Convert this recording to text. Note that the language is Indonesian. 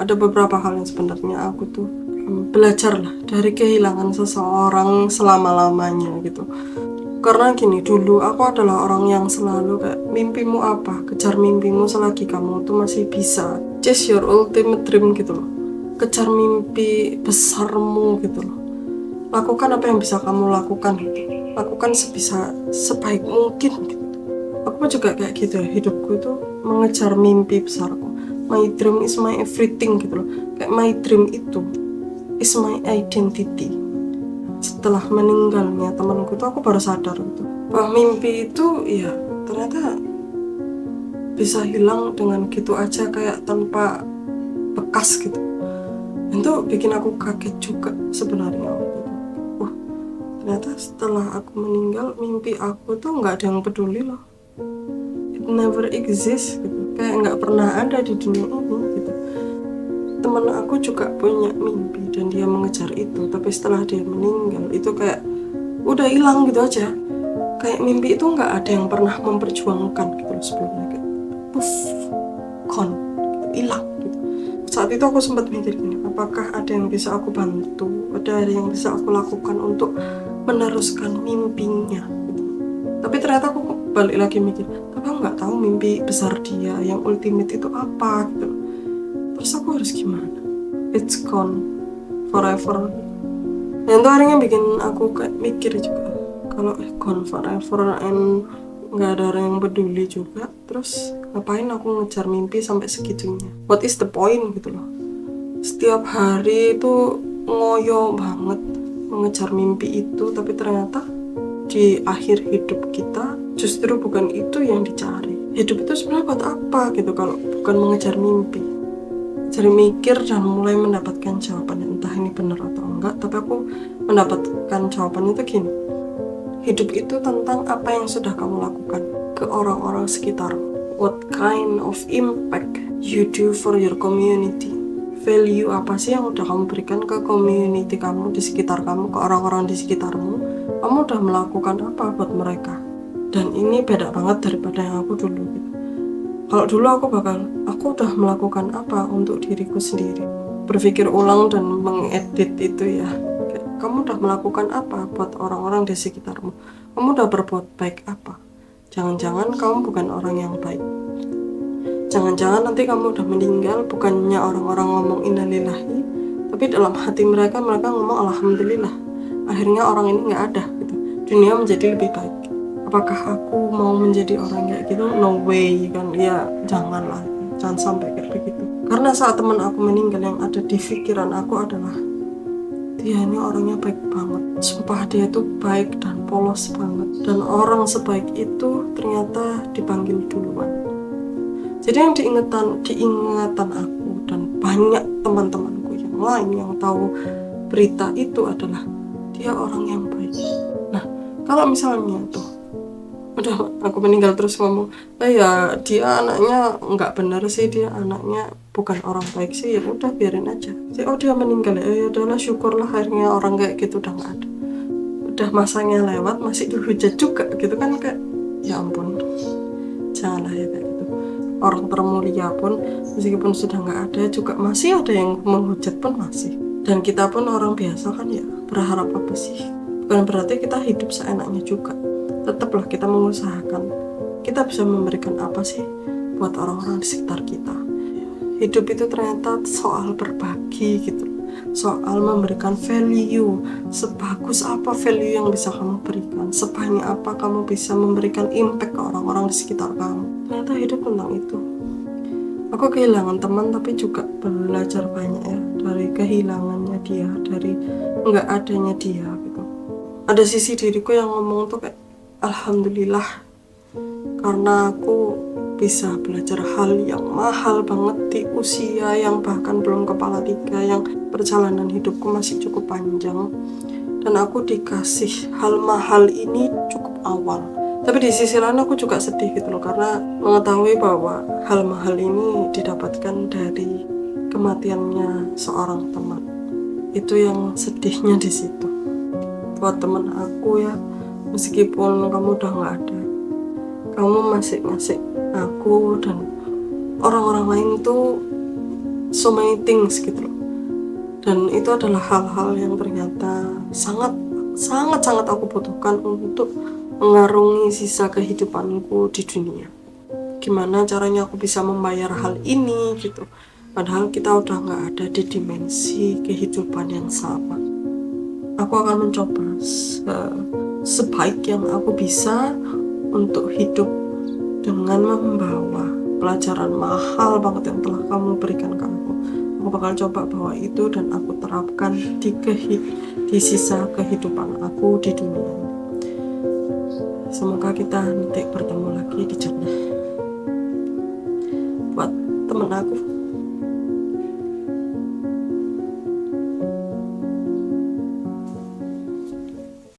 ada beberapa hal yang sebenarnya aku tuh belajar lah dari kehilangan seseorang selama-lamanya gitu. Karena gini, dulu aku adalah orang yang selalu kayak, mimpimu apa? Kejar mimpimu selagi kamu tuh masih bisa. Chase your ultimate dream gitu loh. Kejar mimpi besarmu gitu loh. Lakukan apa yang bisa kamu lakukan gitu. Lakukan sebaik mungkin gitu. Aku juga kayak gitu ya, hidupku itu mengejar mimpi besarku. My dream is my everything gitu loh. Kayak my dream itu is my identity. Setelah meninggalnya temanku tuh aku baru sadar gitu bahwa mimpi itu ya ternyata bisa hilang dengan gitu aja, kayak tanpa bekas gitu. Itu bikin aku kaget juga sebenarnya waktu itu. Ternyata setelah aku meninggal, mimpi aku tuh nggak ada yang peduli loh. It never exists gitu. Kayak nggak pernah ada di dunia ini gitu. Teman aku juga punya mimpi dan dia mengejar itu, tapi setelah dia meninggal itu kayak udah hilang gitu aja. Kayak mimpi itu nggak ada yang pernah memperjuangkan gitu loh sebelumnya, kayak puff, gone gitu, hilang gitu. Saat itu aku sempat mikir gini, apakah ada yang bisa aku bantu, ada yang bisa aku lakukan untuk meneruskan mimpinya gitu. Tapi ternyata aku balik lagi mikir, tapi aku nggak tahu mimpi besar dia yang ultimate itu apa gitu. Terus aku harus gimana? It's gone forever. Dan itu akhirnya bikin aku kayak mikir juga, kalau gone forever and nggak ada orang yang peduli juga, terus ngapain aku ngejar mimpi sampai segitunya? What is the point gitu loh? Setiap hari itu ngoyo banget mengejar mimpi itu, tapi ternyata di akhir hidup kita justru bukan itu yang dicari. Hidup itu sebenarnya buat apa gitu kalau bukan mengejar mimpi? Jadi mikir dan mulai mendapatkan jawaban, entah ini benar atau enggak, tapi aku mendapatkan jawaban itu gini. Hidup itu tentang apa yang sudah kamu lakukan ke orang-orang sekitar. What kind of impact you do for your community? Value apa sih yang udah kamu berikan ke community kamu di sekitar kamu, ke orang-orang di sekitarmu? Kamu udah melakukan apa buat mereka? Dan ini beda banget daripada yang aku dulu gitu. Kalau dulu aku udah melakukan apa untuk diriku sendiri. Berpikir ulang dan mengedit itu ya. Kamu udah melakukan apa buat orang-orang di sekitarmu? Kamu udah berbuat baik apa? Jangan-jangan kamu bukan orang yang baik. Jangan-jangan nanti kamu udah meninggal, bukannya orang-orang ngomong innalillahi, tapi dalam hati mereka ngomong alhamdulillah. Akhirnya orang ini nggak ada gitu. Dunia menjadi lebih baik. Apakah aku mau menjadi orang kayak gitu? No way kan, ya janganlah, jangan sampai kayak begitu. Karena saat teman aku meninggal, yang ada di pikiran aku adalah, dia ini orangnya baik banget, sumpah dia tuh baik dan polos banget, dan orang sebaik itu ternyata dipanggil duluan. Jadi yang diingatan aku dan banyak teman-temanku yang lain yang tahu berita itu adalah dia orang yang baik. Nah, kalau misalnya tuh udah aku meninggal terus ngomong, ya dia anaknya nggak benar sih, dia anaknya bukan orang baik sih, ya udah biarin aja. Oh dia meninggal ya udahlah, syukurlah akhirnya orang kayak gitu udah nggak ada. Udah masanya lewat masih dihujat juga gitu kan, kayak ya ampun, janganlah ya kayak gitu. Orang termulia pun meskipun sudah nggak ada juga masih ada yang menghujat pun masih. Dan kita pun orang biasa kan ya, berharap apa sih? Bukan berarti kita hidup seenaknya juga. Tetaplah kita mengusahakan kita bisa memberikan apa sih buat orang-orang di sekitar kita. Hidup itu ternyata soal berbagi gitu, soal memberikan value. Sebagus apa value yang bisa kamu berikan, sebanyak apa kamu bisa memberikan impact ke orang-orang di sekitar kamu. Ternyata hidup tentang itu. Aku kehilangan teman tapi juga belajar banyak ya dari kehilangannya dia, dari nggak adanya dia gitu. Ada sisi diriku yang ngomong tuh kayak, alhamdulillah, karena aku bisa belajar hal yang mahal banget di usia yang bahkan belum kepala tiga, yang perjalanan hidupku masih cukup panjang, dan aku dikasih hal mahal ini cukup awal. Tapi di sisi lain aku juga sedih gitu loh, karena mengetahui bahwa hal mahal ini didapatkan dari kematiannya seorang teman. Itu yang sedihnya di situ. Buat teman aku ya, meskipun kamu udah gak ada, kamu masih ngasih aku dan orang-orang lain tuh so many things gitu loh. Dan itu adalah hal-hal yang ternyata sangat aku butuhkan untuk mengarungi sisa kehidupanku di dunia. Gimana caranya aku bisa membayar hal ini gitu, padahal kita udah gak ada di dimensi kehidupan yang sama. Aku akan mencoba sebaik yang aku bisa untuk hidup dengan membawa pelajaran mahal banget yang telah kamu berikan ke aku. Aku bakal coba bawa itu dan aku terapkan di sisa kehidupan aku di dunia ini. Semoga kita nanti bertemu lagi di jannah. Buat temen aku